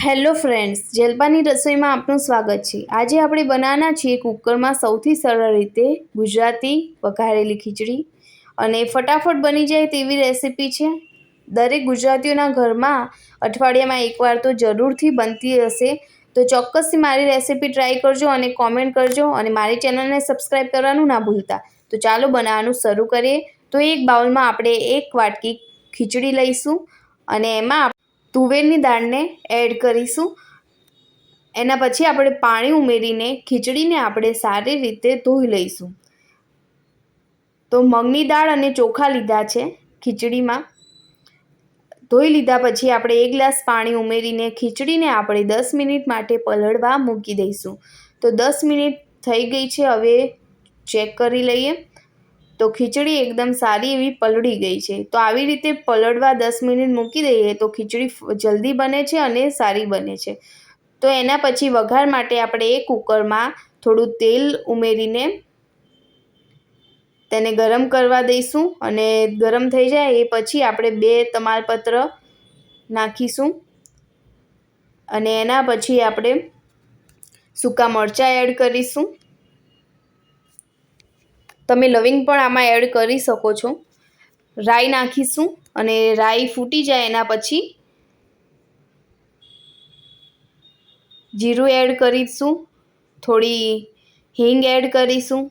Hello friends, જેલપાની રસોઈમાં આપનું સ્વાગત છે। આજે આપણે બનાવવાના છીએ કુકરમાં સૌથી સરળ રીતે ગુજરાતી વઘારેલી ખીચડી અને ફટાફટ બની જાય તેવી રેસીપી છે। દરેક ગુજરાતીઓના ઘરમાં અઠવાડિયામાં એકવાર તો જરૂરથી બનતી હશે। તો ચોક્કસથી મારી રેસીપી ટ્રાય કરજો અને કોમેન્ટ કરજો અને મારી ચેનલને સબસ્ક્રાઈબ કરવાનું ના ભૂલતા। તો ચાલો બનાવવાનું શરૂ કરીએ। તો એક બાઉલમાં આપણે એક વાટકી ખીચડી લઈશું અને એમાં તુવેરની દાળને એડ કરીશું। એના પછી આપણે પાણી ઉમેરીને ખીચડીને આપણે સારી રીતે ધોઈ લઈશું। તો મગની દાળ અને ચોખા લીધા છે ખીચડીમાં। ધોઈ લીધા પછી આપણે 1 ગ્લાસ પાણી ઉમેરીને ખીચડીને આપણે 10 મિનિટ માટે પલળવા મૂકી દઈશું। તો 10 મિનિટ થઈ ગઈ છે, હવે ચેક કરી લઈએ। તો ખીચડી એકદમ સારી એવી પલળી ગઈ છે। તો આવી રીતે પલળવા 10 મિનિટ મૂકી દઈએ તો ખીચડી જલ્દી બને છે અને સારી બને છે। તો એના પછી વઘાર માટે આપણે એક કુકરમાં થોડું તેલ ઉમેરીને તેને ગરમ કરવા દઈશું અને ગરમ થઈ જાય એ પછી આપણે 2 તમાલપત્ર નાખીશું અને એના પછી આપણે સૂકા મરચાં એડ કરીશું। તમે લવિંગ પણ આમાં એડ કરી શકો છો। રાઈ નાખીશું અને રાઈ ફૂટી જાય એના પછી જીરું એડ કરીશું, થોડી હિંગ એડ કરીશું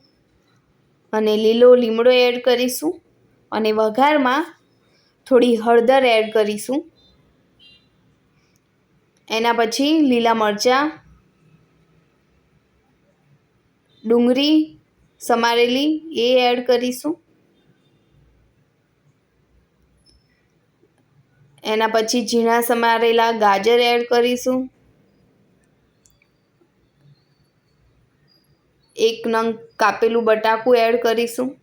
અને લીલો લીમડો એડ કરીશું અને વઘારમાં થોડી હળદર એડ કરીશું। એના પછી લીલા મરચાં, ડુંગળી સમારેલી એ એડ કરીશું। એના પછી ઝીણા સમારેલા ગાજર એડ કરીશું। 1 નંગ કાપેલું બટાકું એડ કરીશું।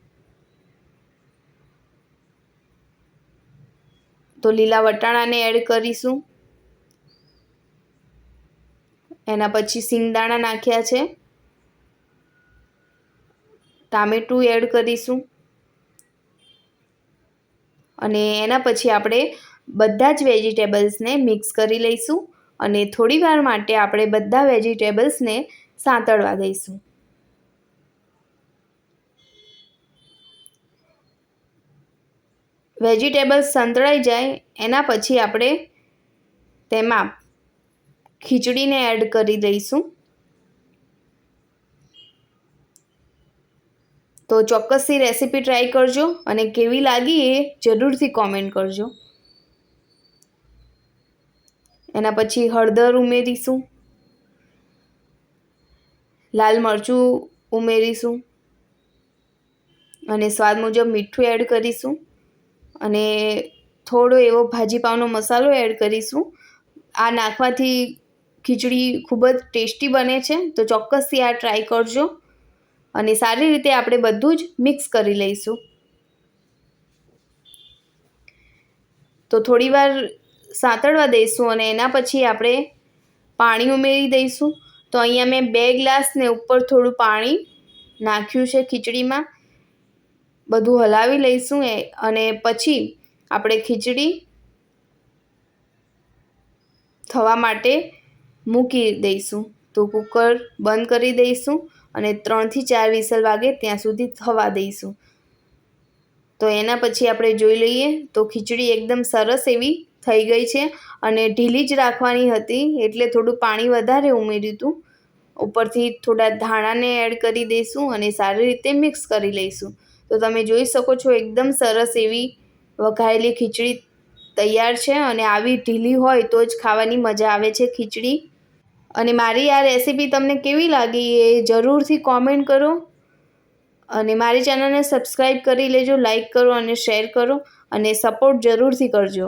તો લીલા વટાણાને એડ કરીશું। એના પછી સિંગદાણા નાખ્યા છે, ટામેટું એડ કરીશું અને એના પછી આપણે બધા જ વેજીટેબલ્સને મિક્સ કરી લઈશું અને થોડીવાર માટે આપણે બધા વેજીટેબલ્સને સાંતળવા દઈશું। વેજીટેબલ્સ સંતળાઈ જાય એના પછી આપણે તેમાં ખીચડીને એડ કરી દઈશું। તો ચોક્કસથી રેસીપી ટ્રાય કરજો અને કેવી લાગી એ જરૂરથી કોમેન્ટ કરજો। એના પછી હળદર ઉમેરીશું, લાલ મરચું ઉમેરીશું અને સ્વાદ મુજબ મીઠું એડ કરીશું અને થોડો એવો ભાજી પાવનો મસાલો એડ કરીશું। આ નાખવાથી ખીચડી ખૂબ જ ટેસ્ટી બને છે। તો ચોક્કસથી આ ટ્રાય કરજો અને સારી રીતે આપણે બધું જ મિક્સ કરી લઈશું। તો થોડીવાર સાંતળવા દઈશું અને એના પછી આપણે પાણી ઉમેરી દઈશું। તો અહીંયા મેં 2 ગ્લાસ ને ઉપર થોડું પાણી નાખ્યું છે ખીચડીમાં। બધું હલાવી લઈશું અને પછી આપણે ખીચડી થવા માટે મૂકી દઈશું। તો કુકર બંધ કરી દઈશું અને 3 થી 4 વિસલ વાગે ત્યાં સુધી થવા દઈશું। તો એના પછી આપણે જોઈ લઈએ તો ખીચડી એકદમ સરસ એવી થઈ ગઈ છે અને ઢીલી જ રાખવાની હતી એટલે થોડું પાણી વધારે ઉમેર્યું હતું। ઉપરથી થોડા ધાણાને એડ કરી દઈશું અને સારી રીતે મિક્સ કરી લઈશું। તો તમે જોઈ શકો છો એકદમ સરસ એવી વઘારેલી ખીચડી તૈયાર છે અને આવી ઢીલી હોય તો જ ખાવાની મજા આવે છે ખીચડી। અને મારી આ રેસીપી તમને કેવી લાગી એ જરૂરથી કોમેન્ટ કરો અને મારી ચેનલને સબસ્ક્રાઈબ કરી લેજો, લાઈક કરો અને શેર કરો અને સપોર્ટ જરૂરથી કરજો।